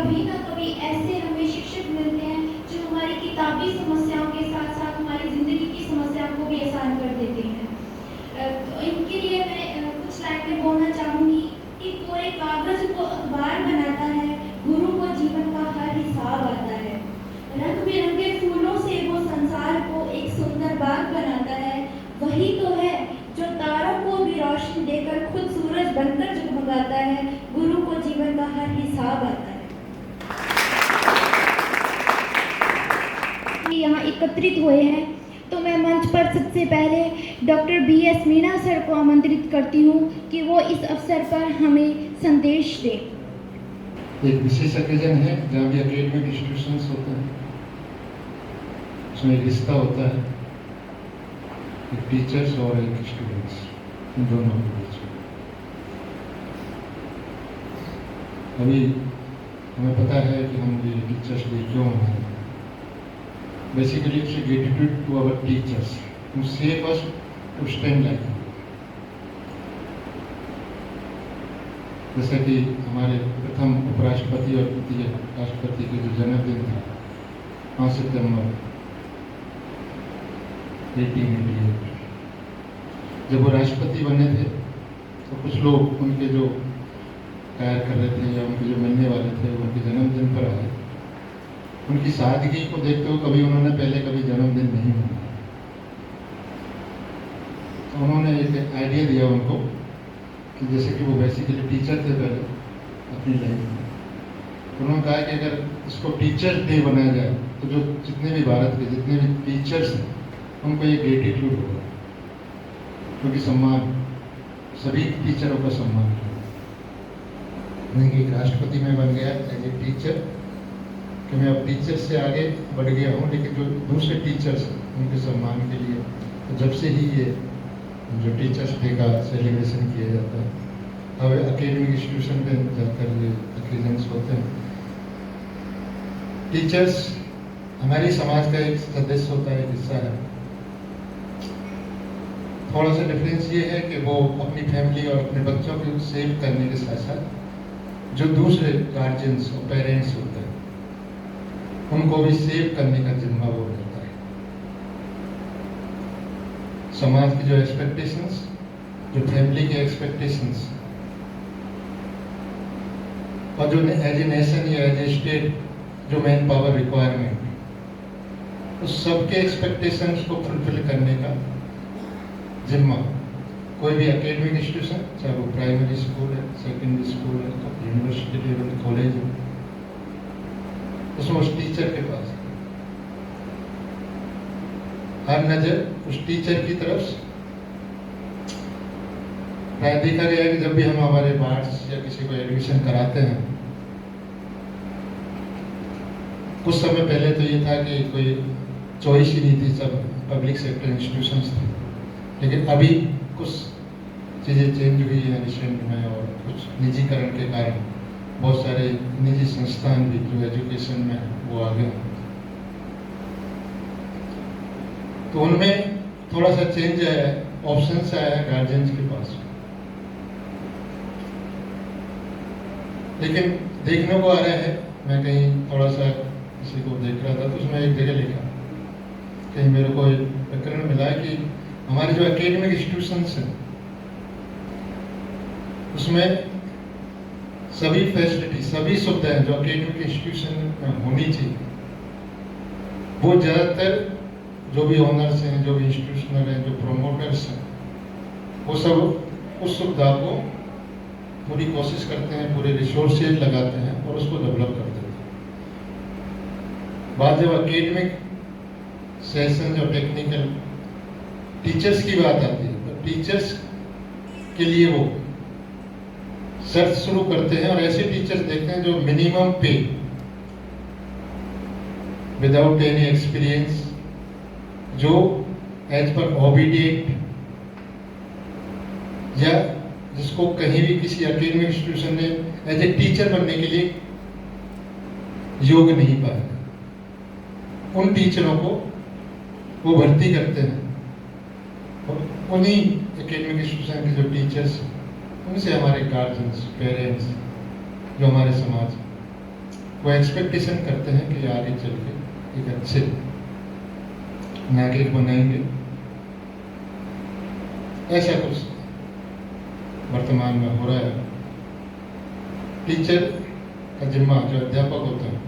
कभी ना कभी ऐसे हमें शिक्षक मिलते हैं जो हमारी किताबी समस्याओं के साथ साथ हमारी ज़िंदगी की समस्याओं को भी आसान कर देते हैं। तो इनके लिए मैं कुछ लाइनें बोलना चाहूँगी कि कोरे कागज को अखबार बनाता है, गुरु को जीवन का हर हिसाब आता है। रंग बिरंगे फूलों से वो संसार को एक सुंदर बाग बनाता है। वही तो है जो तारों को भी रोशनी देकर खुद सूरज बनकर जगमगाता है। गुरु को जीवन का हर हिसाब आता है। यहाँ एकत्रित हुए हैं तो मैं मंच पर सबसे पहले डॉक्टर BS मीणा सर को आमंत्रित करती हूँ कि वो इस अवसर पर हमें संदेश दें। एक विशेष ओकेजन है जहाँ भी एकेडमिक इंस्टीट्यूशंस होते हैं, उसमें एक रिश्ता होता है, एक टीचर्स और एक स्टूडेंट्स, इन दोनों के बीच। अभी हमें पता है कि हम ये टीचर्स डे क्यों मनाते हैं। Basically it's a gratitude to our teachers who save us to stand like you. जैसा कि हमारे प्रथम उपराष्ट्रपति और द्वितीय राष्ट्रपति के जो जन्मदिन था 5 सितंबर 1888, जब वो राष्ट्रपति बने थे तो कुछ लोग उनके जो तैयार कर रहे थे या उनके जो मिलने वाले थे उनके जन्मदिन पर आए। उनकी सादगी को देखते हुए कभी उन्होंने पहले कभी जन्मदिन नहीं मनाया, तो उन्होंने एक आइडिया दिया उनको कि जैसे कि वो बेसिकली टीचर थे पहले अपनी लाइफ में, तो उन्होंने कहा कि अगर इसको टीचर्स डे बनाया जाए तो जो जितने भी भारत के जितने भी टीचर्स हैं उनको ये ग्रेटिट्यूड होगा, क्योंकि सम्मान सभी टीचरों का सम्मान किया। एक राष्ट्रपति में बन गया एज ए टीचर कि मैं अब टीचर से आगे बढ़ गया हूँ, लेकिन जो दूसरे टीचर्स हैं उनके सम्मान के लिए तो जब से ही ये जो टीचर्स डे का सेलिब्रेशन किया जाता है, अब एकेडमिक इंस्टीट्यूशन पे जाकर ये ओकेजन्स होते हैं। टीचर्स हमारी समाज का एक सदस्य होता है, एक हिस्सा है। थोड़ा सा डिफरेंस ये है कि वो अपनी फैमिली और अपने बच्चों को सेव करने के साथ साथ जो दूसरे गार्जियंस और पेरेंट्स होते हैं उनको भी सेव करने का जिम्मा वो लेता है। समाज की जो एक्सपेक्टेशंस, जो फैमिली के एक्सपेक्टेशंस और जो एज ए नेशन या एज ए स्टेट जो मैन पावर रिक्वायरमेंट, उस सबके एक्सपेक्टेशंस को फुलफिल करने का जिम्मा कोई भी एकेडमिक इंस्टीट्यूशन, चाहे वो प्राइमरी स्कूल है, सेकेंडरी स्कूल है, यूनिवर्सिटी लेवल कॉलेज है, उसमें उस टीचर के पास हर नजर उस टीचर की तरफ। देखा गया है कि जब भी हम हमारे बार्स या किसी को एडमिशन कराते हैं, कुछ समय पहले तो ये था कि कोई चॉइस ही नहीं थी, सब पब्लिक सेक्टर इंस्टीट्यूशंस थे, लेकिन अभी कुछ चीज़ें चेंज हुई हैं रिसेंट में और कुछ निजीकरण के कारण बहुत सारे निजी संस्थान भी जो एजुकेशन में वो आ गए, तो उनमें थोड़ा सा चेंज आया है, ऑप्शंस आया है गार्जियंस के पास। लेकिन देखने को आ रहा है, मैं कहीं थोड़ा सा किसी को देख रहा था तो उसमें एक जगह लिखा, कहीं मेरे को एक प्रकरण मिला कि हमारे जो एकेडमिक इंस्टीट्यूशंस हैं उसमें सभी फैसिलिटी, सभी सुविधाएं जो एकेडमिक इंस्टीट्यूशन में होनी चाहिए, वो ज़्यादातर जो भी ऑनर्स हैं, जो भी इंस्टीट्यूशनल हैं, जो प्रोमोटर्स हैं, वो सब उस सुविधा को पूरी कोशिश करते हैं, पूरे रिसोर्सेज लगाते हैं और उसको डेवलप कर देते हैं। बाद जब एकेडमिक सेशन और टेक्निकल टीचर्स की बात आती है तो टीचर्स के लिए वो सर्च शुरू करते हैं और ऐसे टीचर्स देखते हैं जो मिनिमम पे, विदाउट एनी एक्सपीरियंस, जो एज पर ऑबिडिएंट या जिसको कहीं भी किसी एकेडमिक इंस्टीट्यूशन ने एज ए टीचर बनने के लिए योग्य नहीं पाया, उन टीचरों को वो भर्ती करते हैं और उन्हीं एकेडमिक इंस्टीट्यूशन के जो टीचर्स, उनसे हमारे गार्जियंस, पेरेंट्स, जो हमारे समाज वो एक्सपेक्टेशन करते हैं कि आगे चल के एक अच्छे नागरिक बनाएंगे। ऐसा कुछ वर्तमान में हो रहा है। टीचर का जिम्मा, जो अध्यापक होता है,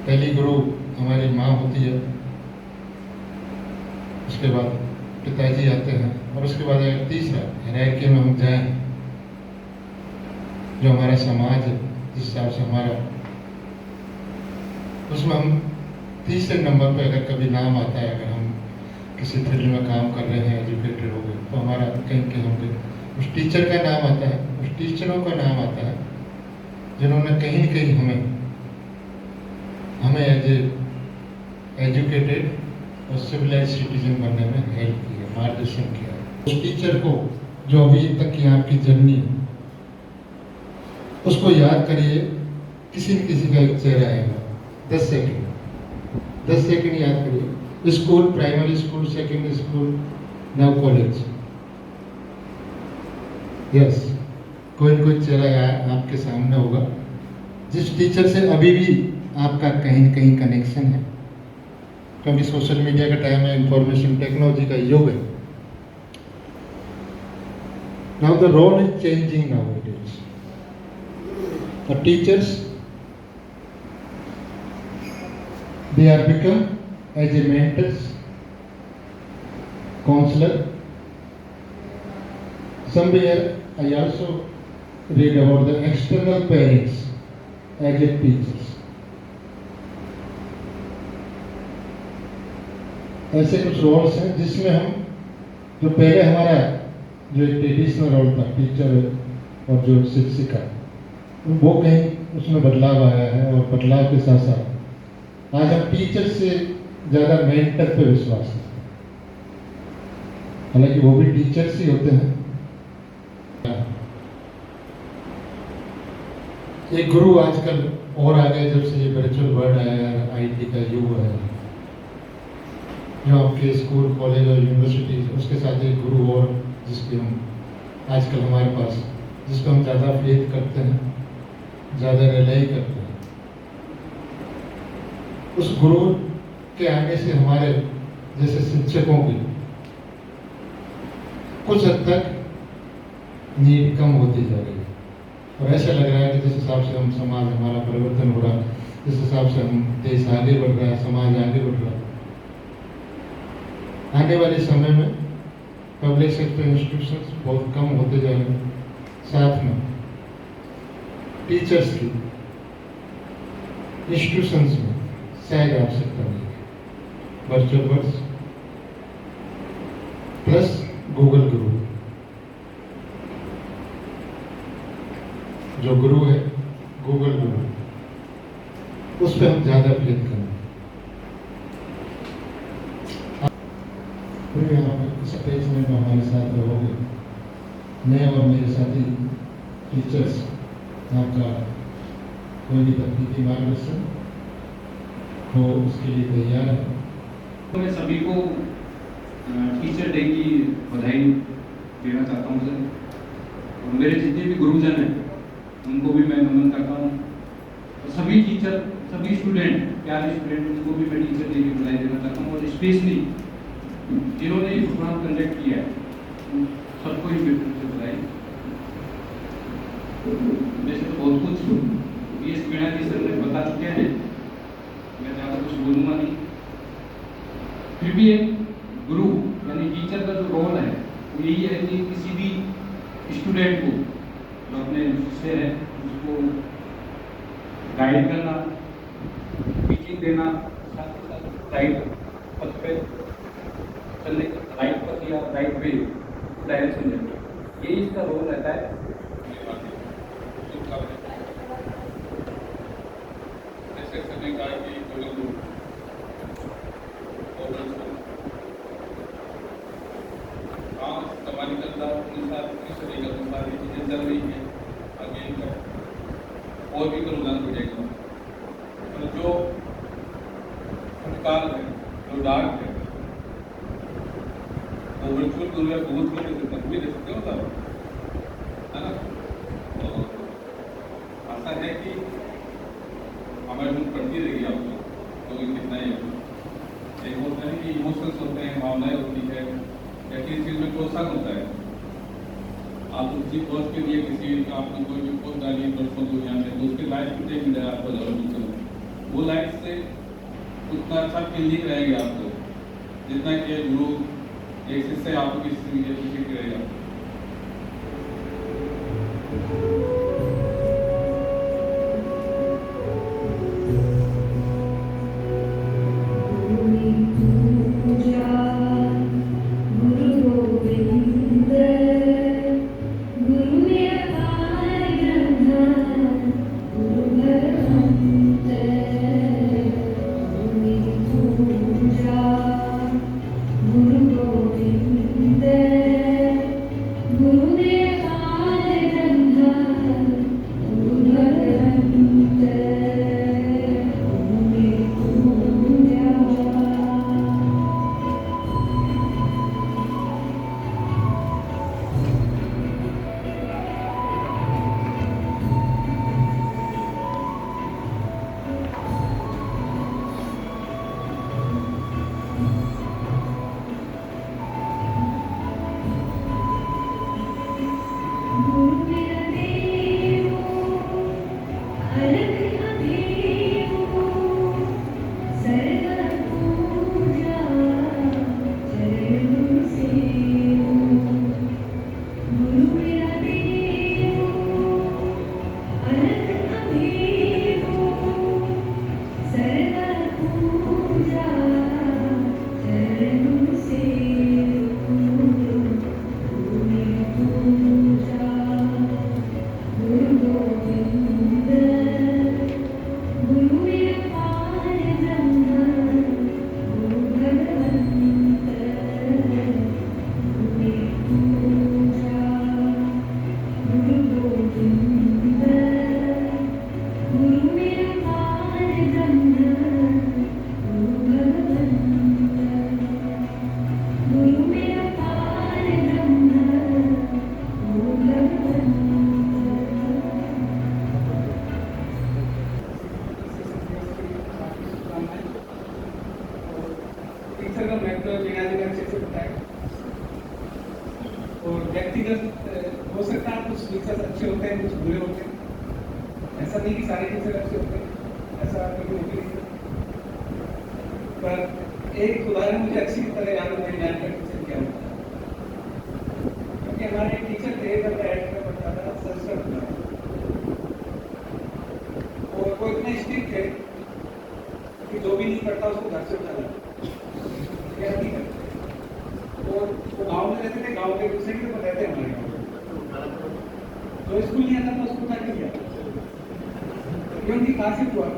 पहली गुरु हमारी माँ होती है, उसके बाद पिताजी आते हैं, और उसके बाद अगर तीसरा हायरार्की में हम जाएं, जो हमारा समाज है जिस हिसाब से हमारा, उसमें हम तीसरे नंबर पे अगर कभी नाम आता है, अगर हम किसी फील्ड में काम कर रहे हैं, एजुकेटेड हो गए, तो हमारा कहीं के होंगे उस टीचर का नाम आता है, उस टीचरों का नाम आता है जिन्होंने कहीं न कहीं हमें एज एजुकेटेड और सिविलाइज सिटीजन बनने में हेल्प किया, मार्गदर्शन किया। उस टीचर को जो अभी तक की आपकी जर्नी है, उसको याद करिए। किसी न किसी का एक चेहरा आएगा। 10 सेकंड याद करिए। School, primary school, secondary school, now college. Yes, कोई न कोई चेहरा आपके सामने होगा जिस टीचर से अभी भी आपका कहीं न कहीं कनेक्शन है, क्योंकि सोशल मीडिया का टाइम है, इंफॉर्मेशन टेक्नोलॉजी का युग है। Now the role is changing now it is. The teachers, they are become as a mentors, counselor. Somewhere I also read about the external parents as a teachers. ऐसे कुछ roles हैं जिसमें हम, जो पहले हमारा जो एक ट्रेडिशनल रोल था टीचर और जो शिक्षिका, वो कहीं उसमें बदलाव आया है, और बदलाव के साथ साथ आज हम टीचर से ज़्यादा मेंटर पे विश्वास करते हैं। हालांकि वो भी टीचर्स ही होते हैं। ये गुरु आजकल और आ गए, जब से ये वर्चुअल वर्ल्ड आया है, IT का युग है, जो आपके स्कूल, कॉलेज और यूनिवर्सिटी, उसके साथ एक गुरु और जिसके हम आजकल हमारे पास, जिसको हम ज़्यादा फेथ करते हैं, ज़्यादा रिलाई करते हैं। उस गुरु के आने से हमारे जैसे शिक्षकों की कुछ हद तक नीड कम होती जा रही है, और ऐसा लग रहा है कि जिस हिसाब से हम समाज, हमारा परिवर्तन हो रहा है, जिस हिसाब से हम देश आगे बढ़ रहा है, समाज आगे बढ़ रहा है, आने वाले समय में पब्लिक सेक्टर इंस्टीट्यूशंस बहुत कम होते जा रहे हैं। साथ में टीचर्स की इंस्टीट्यूशंस में शायद आवश्यकता नहीं है। वर्चुअल वर्ड्स प्लस गूगल गुरु, जो गुरु है गूगल गुरु, उस पर हम ज़्यादा फेथ करें। फिर यहाँ पर स्टेज में हमारे साथ रहोगे, मैं और मेरे साथी टीचर्स आपका कोई भी तकनीकी मार्गदर्शन हो उसके लिए तैयार है। तो मैं सभी को टीचर डे की बधाई देना चाहता हूँ सर, और मेरे जितने भी गुरुजन हैं उनको भी मैं नमन करता हूँ, और सभी टीचर, सभी स्टूडेंट, प्यारे स्टूडेंट, उनको भी मैं टीचर डे की बधाई देना चाहता हूँ, और स्पेशली जिन्होंने ये प्रोग्राम कंडक्ट किया है सबको ही बधाई। वैसे तो बहुत कुछ ये मीणा की सर ने बता चुके हैं, मैं ज़्यादा कुछ बोलूँगा नहीं। फिर भी एक गुरु यानी टीचर का जो रोल है वो यही है कि किसी भी स्टूडेंट को, जो अपने शिष्य है, उसको गाइड करना, टीचिंग देना, साथ ही साथ राइट पथ पे चलने, राइट पथ या राइट वे डायरेक्शन देना, यही इसका रोल रहता है। चल रही है आगे और भी करूँगा प्रोजेक्ट में, तो जो अंधकार है, जो डार्क है, वो वर्चुअल गुरु या गूगल गुरु दे सकते हैं, भी दे सकते हो सर, है ना। तो आशा है कि हमारी बुक पढ़ती रहेगी आपको तो कितना ही एक होता है कि इमोशंस होते हैं, भावनाएं होती है, या किसी चीज़ में प्रोत्साहन होता है। आप किसी कोर्स के लिए किसी आपने कोई भी कोर्स डाली दोस्तों को यहाँ पे, तो उसके लाइफ में मिल जाए आपको डेवलपमेंट, वो लाइफ से उतना अच्छा फील नहीं रहेंगे आपको जितना कि गुरु एक शिष्य आपको किसी रहेगा। टीचर का महत्व मीना जी ने अच्छे से बताया। और व्यक्तिगत हो सकता है कुछ टीचर्स अच्छे होते हैं, कुछ बुरे होते हैं। ऐसा नहीं कि सारे टीचर अच्छे होते हैं, ऐसा कभी होती नहीं। पर एक उदाहरण मुझे अच्छी तरह याद है, मेरी मैथ का टीचर क्या होता है। क्योंकि हमारे एक टीचर थे, जब मैं 8th में पढ़ता था, संस्कृत में, और वो इतने स्ट्रिक्ट थे कि जो भी नहीं पढ़ता उसको घर से उठा लाता। नहीं करते। और वो गाँव में रहते थे, गाँव के दूसरे के तो रहते हमारे गाँव जो स्कूल नहीं आता था उसको उठा के दिया। ये उनकी खासियत हुआ।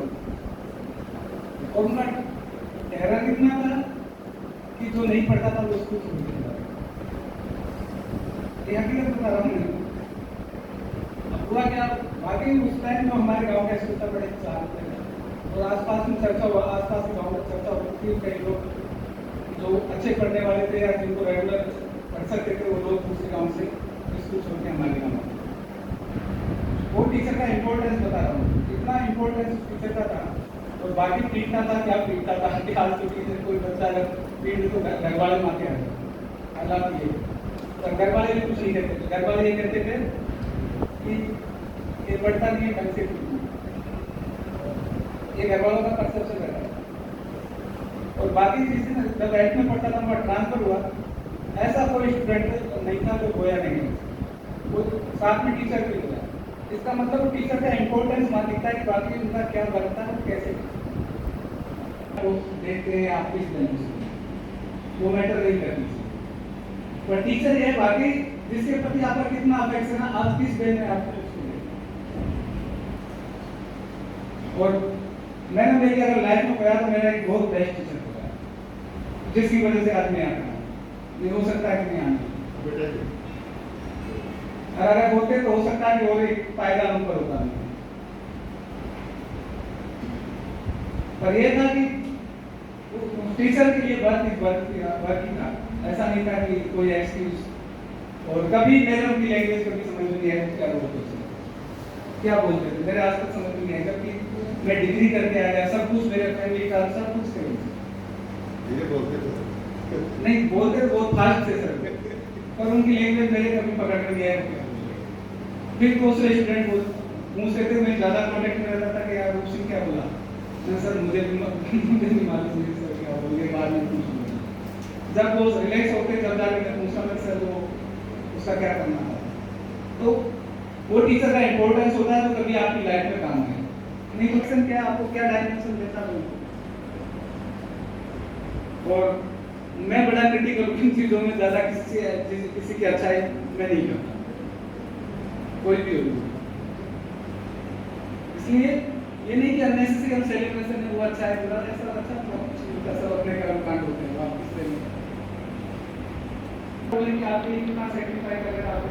और उनका चेहरा कितना था कि जो नहीं पढ़ता था वो स्कूल छोड़ देता था। ये हकीकत बता रहा हूँ। अब हुआ क्या, वाकई उस टाइम में हमारे गाँव का स्कूल था, बड़े 4 और आसपास में चर्चा हुआ, आसपास के गाँव में चर्चा होती थी। कई लोग जो अच्छे पढ़ने वाले थे या जिनको रेगुलर पढ़ सकते थे, वो लोग दूसरे गांव से स्कूल छोड़ के हमारे गाँव में। वो टीचर का इम्पोर्टेंस बता रहा हूँ, इतना इम्पोर्टेंस टीचर का था। और बाकी पीटता था, क्या पीटता था कि आज तो टीचर कोई बच्चा अगर पीट तो घर वाले मारते हैं। हालात ये तो घर वाले भी कुछ नहीं कहते थे। घर वाले ये कहते थे कि ये पढ़ता नहीं है, ढंग से ये घर वालों का परसेप्शन रहता है। और बाकी जिस दिन जब 8th में पढ़ता था, वहाँ ट्रांसफर हुआ, ऐसा कोई स्टूडेंट नहीं था जो गोया नहीं, वो साथ में टीचर भी हुआ। इसका मतलब टीचर का इम्पोर्टेंस वहाँ दिखता है कि बाकी उनका क्या बनता है, कैसे वो देखते हैं आप किस दिन वो मैटर नहीं करती। पर टीचर ये बाकी जिसके प्रति आपका कितना अफेक्शन है, आप किस वे में आपको और मैंने मेरी अगर लाइफ में पढ़ा तो मेरा एक बहुत बेस्ट टीचर होगा, जिसकी वजह से आज मैं आता हूँ। ये हो सकता है कि नहीं आना, और अगर होते तो हो सकता है कि और एक पायदान ऊपर होता नहीं। पर ये था कि टीचर के लिए वर्क ही था, ऐसा नहीं था कि कोई एक्सक्यूज। और कभी मेरे उनकी लैंग्वेज कभी समझ नहीं है क्या बोलते थे, क्या बोलते थे, मेरे आज तक समझ नहीं है। जबकि मैं डिग्री करके आ गया, सब कुछ मेरे फैमिली का सब कुछ थे। ये बोलते थे नहीं बोलते तो बहुत फास्ट थे सर, पर उनकी लैंग्वेज मेरे कभी पकड़ में नहीं आया। फिर दूसरे स्टूडेंट पूछते थे, मैं ज़्यादा कॉन्टेक्ट में रहता था कि यार रूप सिंह क्या बोला, मैं सर मुझे नहीं मालूम नहीं सर क्या बोल बाद में पूछूंगा। जब वो रिलैक्स होते जब जाके मैं पूछता मैं सर वो उसका क्या करना था। तो वो टीचर का इम्पोर्टेंस होता है तो कभी आपकी लाइफ में काम है। नहीं क्वेश्चन क्या आपको क्या डायमेंशन देता हूँ, और मैं बड़ा क्रिटिकल इन चीज़ों में ज़्यादा किसी की अच्छाई मैं नहीं करता, कोई भी हो। इसलिए ये नहीं कि अननेसेसरी हम सेलिब्रेशन है वो अच्छा है बुरा ऐसा अच्छा सब अपने कर्म कांड होते हैं आप इससे बोले कि आपके लिए कितना सेक्रीफाइस अगर आप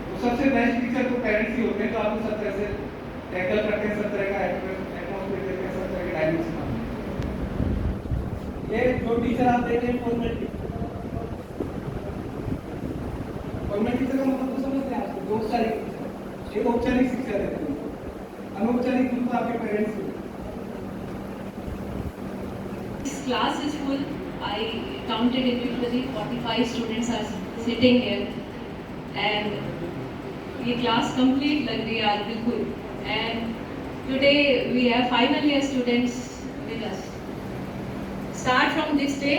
तो सबसे बेस्ट टीचर तो पेरेंट्स ही होते हैं, तो आपको सब तरह से टैकल करते हैं, सब तरह का एटमॉस्फेयर देते हैं, सब तरह के डायमेंशन। ये जो टीचर आप देख रहे हैं फॉर्मल टीचर का मतलब तो समझते हैं आपको, औपचारिक एक औपचारिक शिक्षा देते हैं, अनौपचारिक रूप तो आपके पेरेंट्स हैं। This class is full. I counted individually 45 students are sitting here, and ये class complete लग रही है आज बिल्कुल। And today we have final year students with us. Start from this day,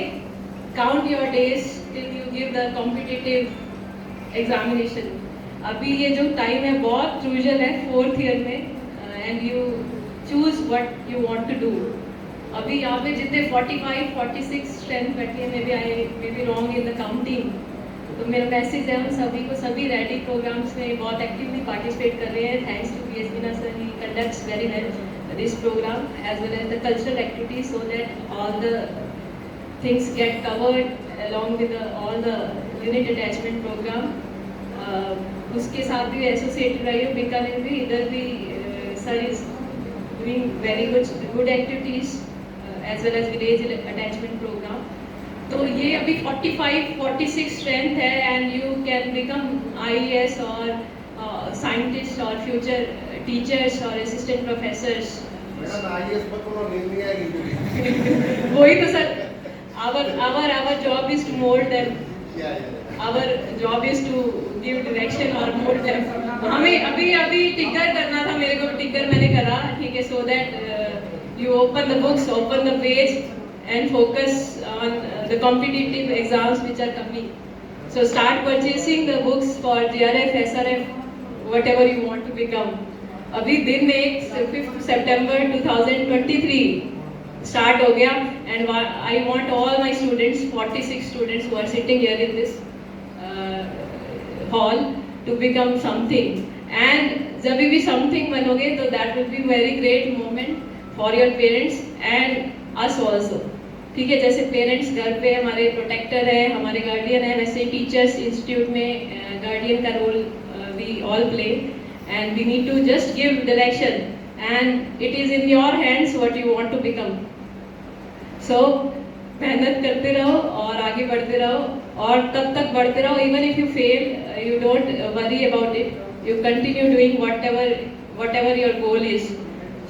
count your days till you give the competitive examination. अभी ये जो time है बहुत क्रूशियल है 4th ईयर में, and you choose what you want to do. अभी यहाँ पे जितने 45, 46 स्ट्रेंथ बैठी है, may be wrong in the counting, तो मेरा मैसेज है उन सभी को, सभी रेडी प्रोग्राम्स में बहुत एक्टिवली पार्टिसिपेट कर रहे हैं। Thanks to PS Bina sir, he conducts very well this program as well as the cultural activities so that all the things get covered along with all the unit attachment program. उसके साथ भी associated रही हूँ बीकानेर में, इधर भी sir is doing very good activities as well as village attachment program. तो ये अभी 45-46 स्ट्रेंथ है, and you can become IAS और साइंटिस्ट और फ्यूचर टीचर्स और असिस्टेंट प्रोफेसर्स। वही तो sir, our job is to mold them. Our job is to give direction or mold them. हमें अभी टिकर करना था, मेरे को टिकर मैंने करा, ठीक है, so that you open the books, open the page and focus on the competitive exams which are coming. So start purchasing the books for JRF, SRF, whatever you want to become. अभी दिन में 5th September 2023 start हो गया, and I want all my students, 46 students who are sitting here in this hall to become something. And जब भी something बनोगे तो that will be very great moment for your parents and us also. ठीक है, जैसे parents घर पे हमारे प्रोटेक्टर है, हमारे गार्डियन है, वैसे टीचर्स इंस्टीट्यूट में गार्डियन का role we all play, and we need to just give direction, and it is in your hands what you want to become. So मेहनत करते रहो और आगे बढ़ते रहो, और तब तक बढ़ते रहो, even if you fail you don't worry about it, you continue doing whatever your goal is.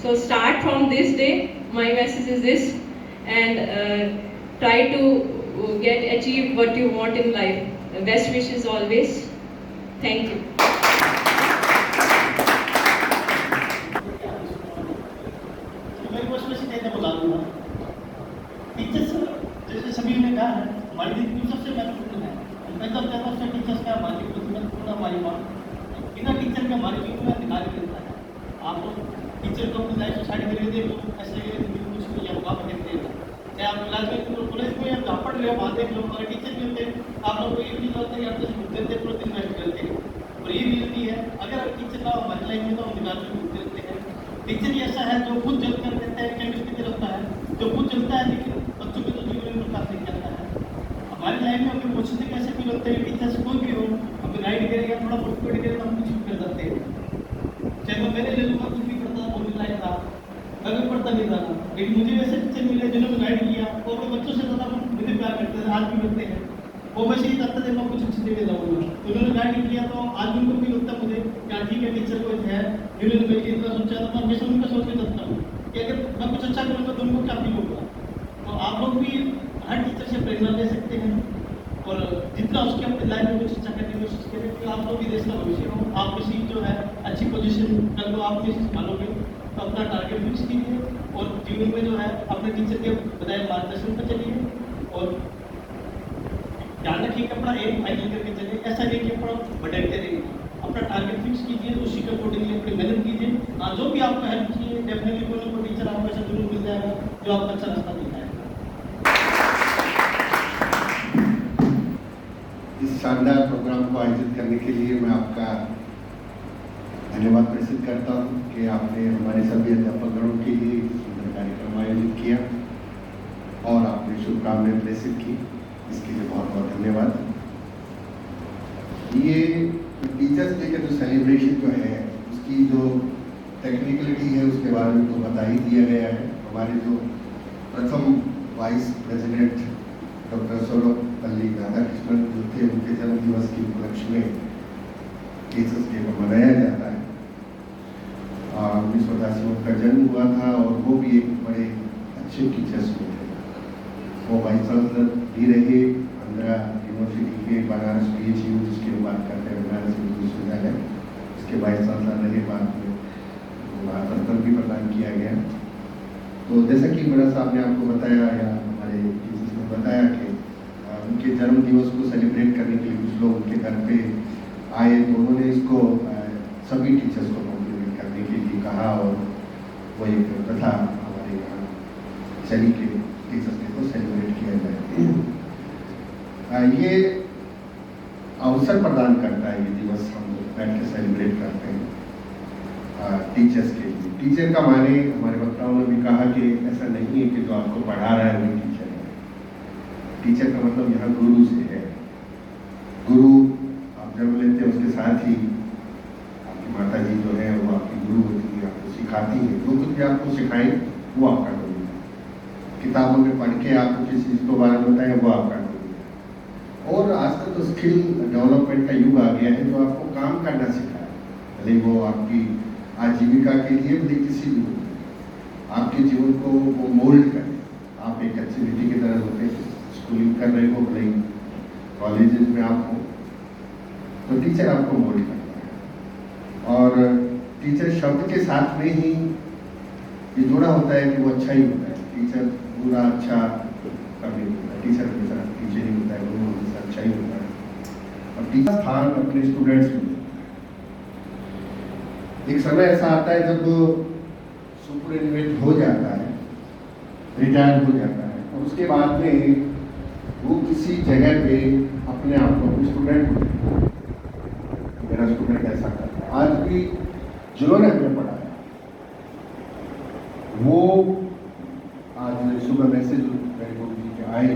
So start from this day, my message is this, and try to achieve what you want in life. Best wishes always. Thank you. Teachers जैसे सभी ने कहा है, हमारी जिंदगी सबसे महत्वपूर्ण है। मैं तो कहता हूँ टीचर्स का हमारी महत्वपूर्ण हमारी बात, बिना टीचर के हमारे जीवन में अधिकार मिलता है। आप लोग टीचर को अपनी लाइफ सोसाइटी में रहते हो, ऐसे कुछ भी या वहाँ पर देखते हैं, चाहे आप क्लास में कॉलेज में आप जहाँ पढ़ रहे हो वहाँ देख लो, हमारे टीचर भी होते हैं, आप लोग को ये भी होता है, आप तो घूमते प्रतिदिन मैच करते हैं, और ये रियलिटी है। अगर टीचर का हमारी लाइफ में तो हम निकाल में घूमते रहते हैं। टीचर ही ऐसा है जो खुद जल कर देता है, केमिस्ट्री की तरफ है जो खुद चलता है, लेकिन बच्चों के तो जीवन में काफी जाता है। हमारी लाइफ में अगर मुझसे कैसे फील होते हैं, टीचर्स कोई भी हो, हमें गाइड करेगा, थोड़ा मोटिवेट करेगा, हम कुछ भी कर सकते हैं। चाहे मैं मेरे ले लूँगा, कुछ भी पढ़ता था, बहुत लाइफ था, अगर पढ़ता नहीं था, लेकिन मुझे वैसे टीचर मिले जिन्होंने गाइड किया, और वो बच्चों से ज़्यादा मुझे प्यार करते थे, आज भी करते हैं। वो मैं यही चाहता था मैं कुछ अच्छी जगह जाऊँगा, उन्होंने गाइड किया, तो आज भी उनको भी लगता है मुझे क्या ठीक है, टीचर को है जिन्होंने मैं इतना सोचा था, मैं हमेशा उनका सोच के चलता हूँ कि अगर मैं कुछ अच्छा करूँगा तो उनको क्या फील होगा। तो आप लोग भी हर टीचर से प्रेरणा ले सकते हैं और जितना उसके अपनी लाइफ में कुछ अच्छा करने की कोशिश करें, कि आप लोग भी देश का भविष्य हो। आप किसी जो है अच्छी पोजीशन कर लो, आप किसी मानोगे तो अपना टारगेट फिक्स कीजिए और जीवन में जो है अपने टीचर के बताए मार्गदर्शन पर चलिए और ध्यान रखिए कि अपना एम फाइनल करके चले। ऐसा नहीं कि अपना बढ़ते रहिए, अपना टारगेट फिक्स कीजिए, उसी के अकॉर्डिंगली अपनी मेहनत कीजिए। हाँ, जो भी आपको हेल्प चाहिए डेफिनेटली कोई ना कोई टीचर आपको ऐसा जरूर मिल जाएगा जो आपको अच्छा रास्ता दिखाएगा। इस शानदार प्रोग्राम को आयोजित करने के लिए मैं आपका धन्यवाद प्रस्तुत करता हूं कि आपने हमारे सभी अध्यापकगणों के लिए एक सुंदर कार्यक्रम आयोजित किया और आपने शुभकामनाएं प्रेषित की, इसके लिए बहुत बहुत धन्यवाद। ये टीचर्स डे का जो सेलिब्रेशन जो है उसकी जो टेक्निकलिटी है उसके बारे में तो बता ही दिया गया है। हमारे जो प्रथम vice president doctor Sarvepalli Radhakrishnan जो थे, उनके जन्म दिवस के उपलक्ष्य में टीचर्स डे को मनाया जाता है। 1982 में उनका जन्म हुआ था और वो भी एक बड़े अच्छे टीचर्स में थे। वो वाइस चांसलर भी रहे आंध्रा यूनिवर्सिटी के, बनारस PHU जिसकी हम बात करते हैं, बनारस हिंदू विश्वविद्यालय, इसके वाइस चांसलर रहे। बाद में भारत रत्न भी प्रदान किया गया। तो जैसा कि बड़ा साहब ने आपको बताया या हमारे टीचर्स ने बताया कि उनके जन्म दिवस को सेलिब्रेट करने के लिए कुछ लोग उनके घर पे आए, तो उन्होंने इसको सभी टीचर्स को कॉम्प्लीमेंट करने के लिए कहा और वो एक प्रथा हमारे यहाँ चली के टीचर्स डे को सेलिब्रेट किया जाए। ये अवसर प्रदान करता है ये दिवस, हम लोग बैठ के सेलिब्रेट करते हैं टीचर्स के लिए। टीचर का माने हमारे वक्ताओं ने भी कहा कि ऐसा नहीं है कि जो आपको पढ़ा रहा है वही टीचर है। टीचर का मतलब यहाँ गुरु से है। गुरु आप जन्म लेते हैं, उसके साथ ही आपकी माता जी जो है वो आपकी गुरु होती है, आपको सिखाती है। जो कुछ भी आपको सिखाएं वो आपका गुरु है। किताबों में पढ़ के आपको किसी चीज़ के बारे में बताएं वो आपका गुरु है। और आजकल तो स्किल डेवलपमेंट का युग आ गया है जो आपको काम करना सिखाए, भले वो आपकी आजीविका के लिए, भले किसी भी आपके जीवन को वो मोल्ड करे। आप एक अच्छे बेटी की तरह होते हैं, स्कूलिंग कर रहे हो, भले कॉलेजेस में आप हो, तो टीचर आपको मोल्ड करता है। और टीचर शब्द के साथ में ही ये जुड़ा होता है कि वो अच्छा ही होता है। टीचर बुरा अच्छा कभी होता है, टीचर हमेशा टीचर ही होता है, वो हमेशा अच्छा ही होता है। और टीचर स्थान अपने स्टूडेंट्स में एक समय ऐसा आता है जब सुपरिटेंडेंट हो जाता है, रिटायर हो जाता है, और उसके बाद में वो किसी जगह पे अपने आप को स्टूडेंट, मेरा स्टूडेंट ऐसा करता है। आज भी जिन्होंने हमें पढ़ाया वो आज सुबह मैसेज जी के आए,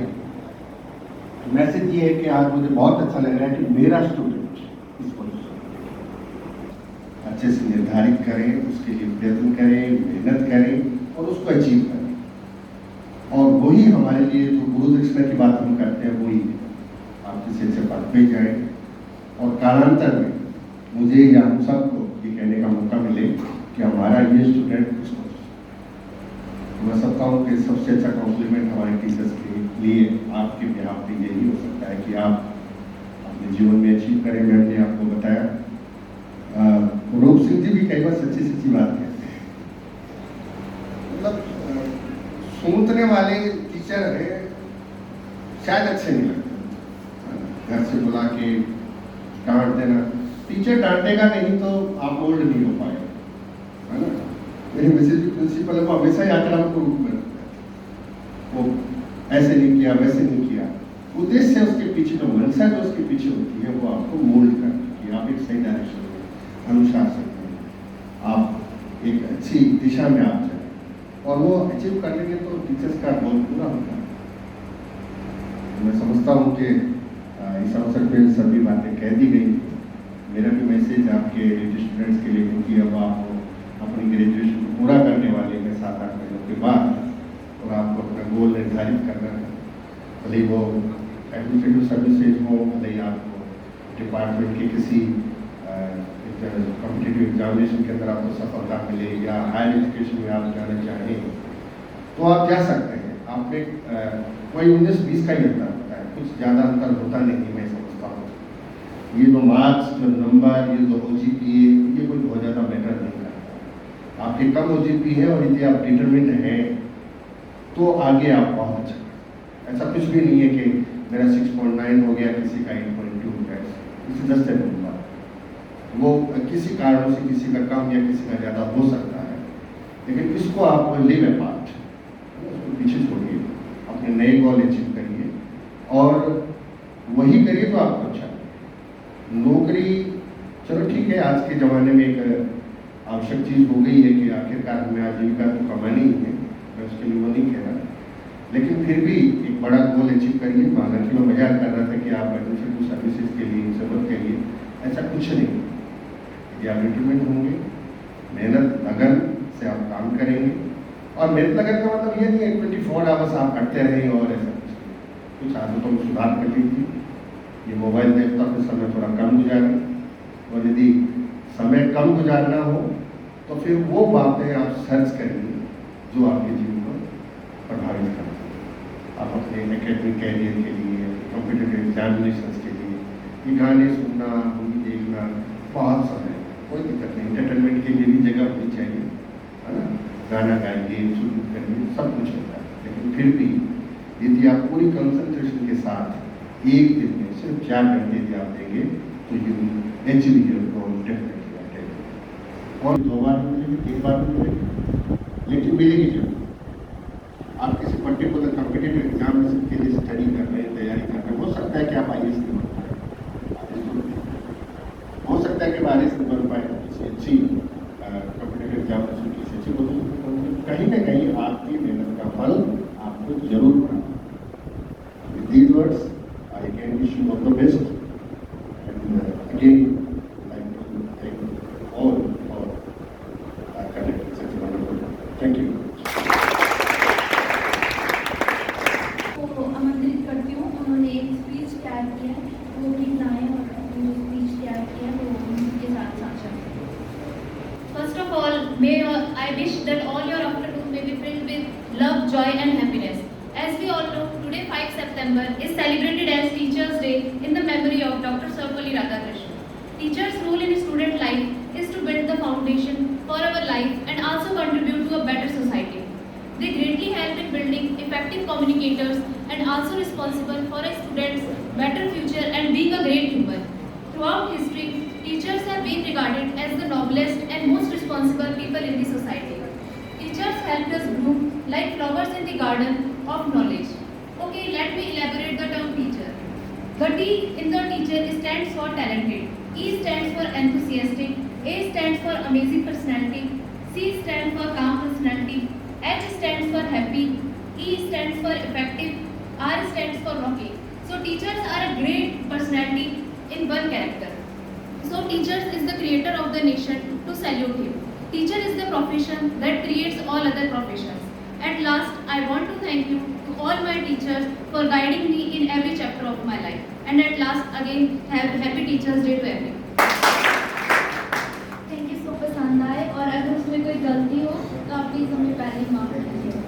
मैसेज ये है कि आज मुझे बहुत अच्छा लग रहा है कि मेरा स्टूडेंट इस पोजीशन अच्छे से निर्धारित करें, उसके लिए प्रयत्न करें, मेहनत करें और उसको अचीव करें। और वही हमारे लिए जो गुरु दक्षिणा की बात हम करते हैं वही आप किसी अच्छे पद पे जाए और कालांतर में मुझे या हम सबको ये कहने का मौका मिले कि हमारा ये स्टूडेंट इसको, मैं सबका हूँ कि सबसे अच्छा कॉम्प्लीमेंट हमारे टीचर्स के लिए आपके बिहाफ पे यही हो सकता है कि आप अपने जीवन में अचीव करें। मैंने आपको बताया रूप सिंह जी भी कई बार सच्ची सच्ची बात कहते हैं, मतलब सूंघने वाले टीचर है शायद अच्छे नहीं लगते। घर से बुला के डांट देना, टीचर डांटेगा नहीं तो आप मोल्ड नहीं हो पाएगा, है ना। मेरे मैसेज प्रिंसिपल है वो हमेशा ही आकर आपको रूप में वो ऐसे नहीं किया वैसे नहीं किया, उद्देश्य से उसके पीछे जो मनसा जो उसके पीछे होती है वो आपको मोल्ड करती है। आप एक सही डायरेक्शन में अनुशासन में आप एक अच्छी दिशा में आप जाए और वो अचीव कर लेंगे तो टीचर्स का गोल पूरा होता है। मैं समझता हूँ कि इस अवसर पे सभी बातें कह दी गई। मेरा भी मैसेज आपके स्टूडेंट्स के लिए, क्योंकि अब आप अपनी ग्रेजुएशन को पूरा करने वाले हैं 7-8 महीनों के बाद और आपको अपना गोल निर्धारित करना है, भले वो एडमिनिस्ट्रेटिव सर्विसेज हो, भले आपको डिपार्टमेंट के किसी कॉम्पिटिटिव एग्जामिनेशन के अंदर आपको सफलता मिले या हायर एजुकेशन में आप जाना चाहें तो आप जा सकते हैं। आप में कोई 19-20 का ही अंतर होता है, कुछ ज़्यादा अंतर होता नहीं, मैं समझता हूँ। ये जो मार्क्स, जो नंबर, ये जो OGPA, ये कोई बहुत ज़्यादा मैटर नहीं करता। आपके कम OGPA है और यदि आप डिटरमिन्ड हैं तो आगे आप बहुत अच्छा। ऐसा कुछ भी नहीं है कि मेरा 6.9 हो गया, किसी का 8.2 हो गया, इसे 10 से दूंगा। वो किसी कारणों से किसी का कम या किसी का ज़्यादा हो सकता है, लेकिन इसको आप लिव ए पार्ट, उसको पीछे छोड़िए, अपने नए गोल अचीव करिए और वही करिए तो आपको अच्छा। नौकरी चलो ठीक है, आज के ज़माने में एक आवश्यक चीज़ हो गई है कि आखिरकार हमें आजीविका तो कमानी ही है, मैं उसके लिए वो नहीं कह रहा, लेकिन फिर भी एक बड़ा गोल अचीव करिए। हालांकि मैं मजाक कर रहा था कि आप एडमिनिस्ट्रेटिव सर्विसेज के लिए जरूरत करिए, ऐसा कुछ नहीं। यदि आप रिटायरमेंट होंगे, मेहनत लगन से आप काम करेंगे, और मेहनत लगन का मतलब ये नहीं है 24 आवर्स आप करते रहें और ऐसा कुछ आदतों में सुधार कर लीजिए। ये मोबाइल देखता हुए समय थोड़ा कम गुजारें, और यदि समय कम गुजारना हो तो फिर वो बातें आप सर्च करिए जो आपके जीवन को प्रभावित करती हैं। आप अपने एकेडमिक कैरियर के लिए, कॉम्पिटिटिव एग्जामिनेशन के लिए ये गाने सुनना, मूवी देखना, बहुत समय, कोई दिक्कत नहीं। एंटरटेनमेंट के लिए भी जगह होनी चाहिए, है ना। गाना गाइए, शुरू करिए, सब कुछ होता है, लेकिन फिर भी यदि आप पूरी कंसंट्रेशन के साथ एक दिन में सिर्फ 4 घंटे यदि आप देंगे तो you achieve your goal definitely. और 2 बार मिलेगी, 3 बार मिलेगी, लेकिन मिलेगी जरूर। आप किसी पर्टिकुलर कॉम्पिटिटिव एग्जामिनेशन के लिए स्टडी कर रहे हैं, तैयारी कर रहे हैं, हो सकता है कि आप IAS नहीं बन पाए, हो सकता है कि IAS नहीं बन पाए, किसी अच्छी कॉम्पिटिटिव एग्जामिनेशन किसी अच्छी पोजीशन पर पहुंचे, कहीं ना कहीं आपकी मेहनत का फल आपको जरूर मिलेगा। With these words, I can wish you all the best, and again like to thank all for conducting such a wonderful. Thank you. को आमंत्रित करती हूँ, उन्होंने एक स्पीच तैयार किया है, वो प्लीज आए और अपनी जो स्पीच तैयार किया है वो उनके साथ साझा करें। First of all, I wish that all your afternoon may be filled with love, joy and happiness. As we all know, today 5 September is celebrated as Teachers' Day in the memory of Dr. Sarvapalli Radhakrishnan. Teachers' role in student life is to build the foundation for our life and also contribute to a better society. They greatly help in building effective communicators and also responsible for a student's better future and being a great human. Throughout history, teachers have been regarded as the noblest and most responsible people in the society. Teachers helped us bloom like flowers in the garden of knowledge. Okay, let me elaborate the term teacher. The T in the teacher stands for talented, E stands for enthusiastic, A stands for amazing personality, C stands for calm personality, H stands for happy, E stands for effective, R stands for rocky. So teachers are a great personality in one character. So teachers is the creator of the nation, to salute him. Teacher is the profession that creates all other professions. At last, I want to thank you to all my teachers for guiding me in every chapter of my life. And at last, again, have Happy Teachers Day to everyone. Thank you, so पसंद आए, और अगर उसमें कोई गलती हो तो आप प्लीज़ हमें पहले ही माफ कर दीजिए।